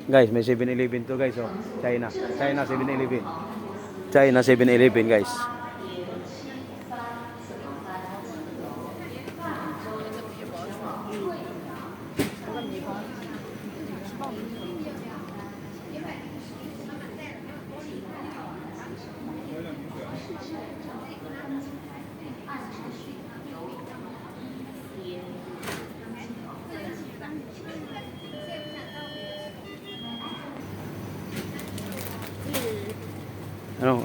Guys, may 7-Eleven to guys, oh. China. China 7-Eleven. China 7-Eleven guys.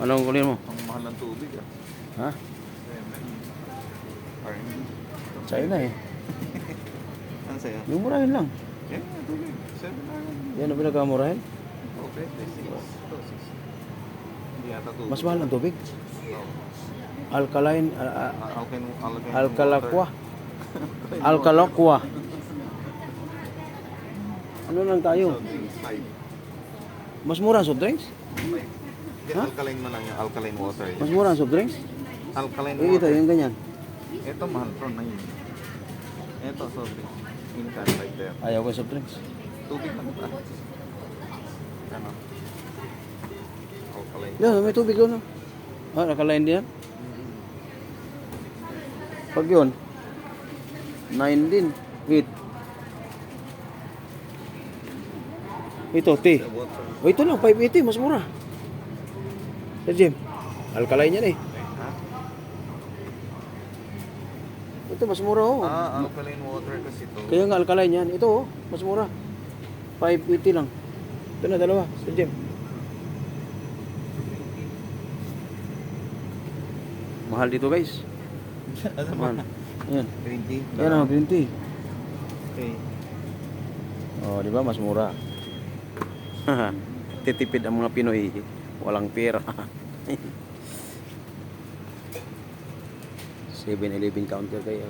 Anong kunin mo? Ang mahal ng tubig ah. Ha? China eh. Ano sa'yo? Yung murahin lang. Eh, tubig. 7 Yan ang pinakamurahin. Okay, 6. Hindi yata tubig. Mas mahal ang tubig. No. Alkaline, Alkaline Alcalaqua. Alcalaqua. Ano lang tayo? 5. Mas mura ang soft drinks? Ha? Alkaline man lang yung alkaline water. Mas mura ang soft drinks? Alkaline Eh, ito, water. yung ganyan. Ito mahal to na yun. Ito, sorry. Minsan like there. Ayaw ko yung soft drinks. Tubig na ba? Ano? Alkaline. Yan, may tubig doon. Ah, alkaline din yan. Pag yun, 9 din. Wait. Ito, tea. Water. O, ito lang, 580, mas mura. Sir Jim, alkaline yan eh. Ha? Ito, mas mura oh. Alkaline water kasi to. Kaya nga alkaline yan. Ito oh, mas mura. 580 lang. Ito na, dalawa, Sir Jim. Mahal dito guys. Ano Mahal. Ayan. Green tea? Ayan oh, green tea. Okay. Oh, di ba mas mura. Titipid ang mga Pinoy. Walang pera. 7-Eleven counter kayo.